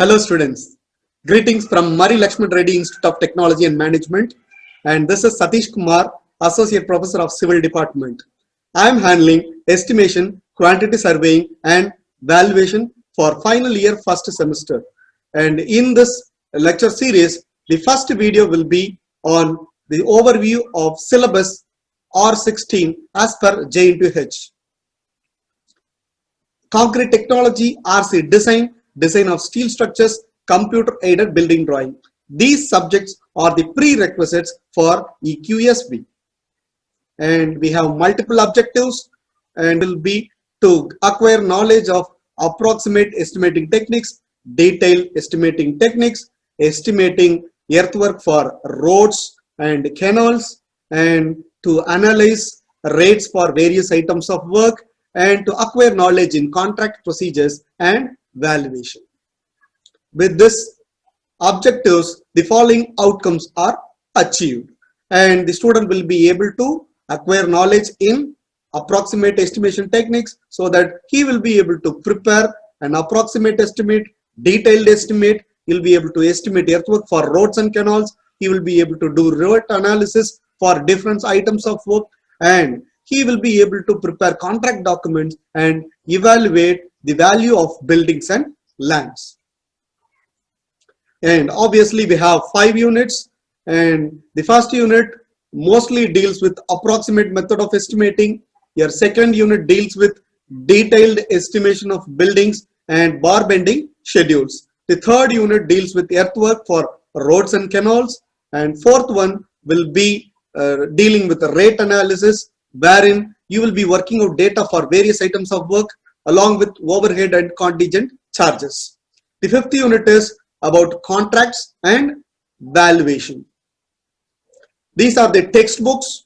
Hello students, greetings from Murray Lakshman Reddy Institute of Technology and Management, and this is Satish Kumar, Associate Professor of Civil Department. I am handling estimation, quantity surveying and valuation for final year first semester. And in this lecture series, the first video will be on the overview of syllabus R16 as per J/H. Concrete technology, RC design, design of steel structures, computer aided building drawing. These subjects are the prerequisites for EQSB. And we have multiple objectives and will be to acquire knowledge of approximate estimating techniques, detailed estimating techniques, estimating earthwork for roads and canals, and to analyze rates for various items of work, and to acquire knowledge in contract procedures and valuation. With this objectives, the following outcomes are achieved, and the student will be able to acquire knowledge in approximate estimation techniques so that he will be able to prepare an approximate estimate, detailed estimate. He'll be able to estimate earthwork for roads and canals. He will be able to do road analysis for different items of work, and he will be able to prepare contract documents and evaluate the value of buildings and lands. And obviously we have 5 units, and the first unit mostly deals with approximate method of estimating. Your second unit deals with detailed estimation of buildings and bar bending schedules. The third unit deals with earthwork for roads and canals, and fourth one will be dealing with the rate analysis, wherein you will be working out data for various items of work along with overhead and contingent charges. The fifth unit is about contracts and valuation. These are the textbooks.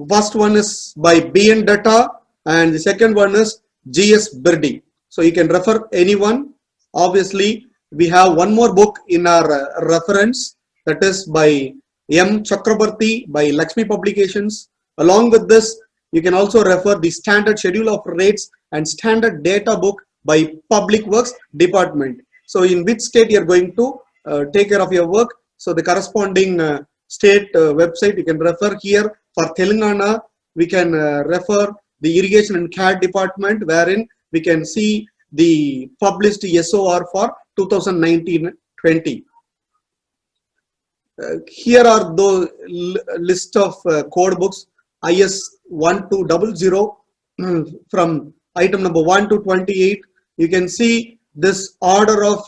First one is by BN Dutta and the second one is GS Birdy. So you can refer anyone. Obviously, we have one more book in our reference, that is by M. Chakrabarti by Lakshmi Publications. Along with this, you can also refer the standard schedule of rates and standard data book by Public Works Department. So in which state you are going to take care of your work. So the corresponding state website you can refer here. For Telangana, we can refer the Irrigation and CAD department, wherein we can see the published SOR for 2019-20. Here are the list of code books. IS 1200 from item number 1 to 28. You can see this order of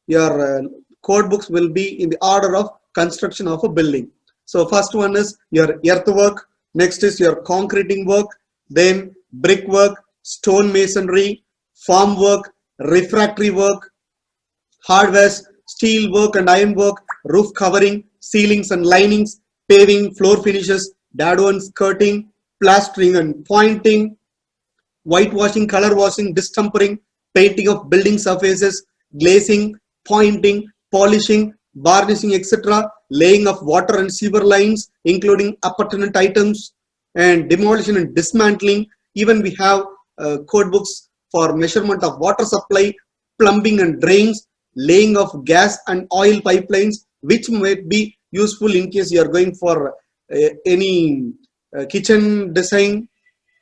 your code books will be in the order of construction of a building. So first one is your earthwork, next is your concreting work, then brickwork, stone masonry, farm work, refractory work, hardwares, steel work and iron work, roof covering, ceilings and linings, paving, floor finishes, dado and skirting, plastering and pointing, whitewashing, color washing, distempering, painting of building surfaces, glazing, pointing, polishing, varnishing, etc., laying of water and sewer lines, including appurtenant items, and demolition and dismantling. Even we have code books for measurement of water supply, plumbing and drains, laying of gas and oil pipelines, which might be useful in case you are going for any kitchen design.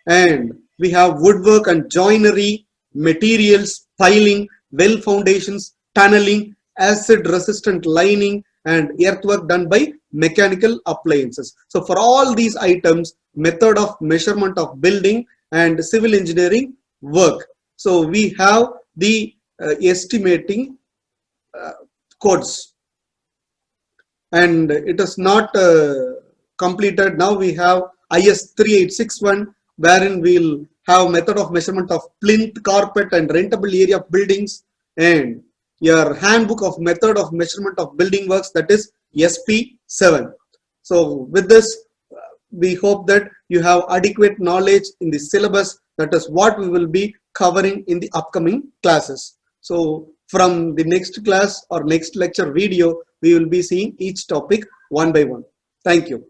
And we have woodwork and joinery, materials, piling, well foundations, tunneling, acid resistant lining, and earthwork done by mechanical appliances. So for all these items, method of measurement of building and civil engineering work. So we have the estimating codes, and it is not completed. Now we have IS 3861, wherein we'll have method of measurement of plinth, carpet and rentable area of buildings, and your handbook of method of measurement of building works, that is SP7. So with this, we hope that you have adequate knowledge in the syllabus. That is what we will be covering in the upcoming classes. So from the next class or next lecture video, we will be seeing each topic one by one. Thank you.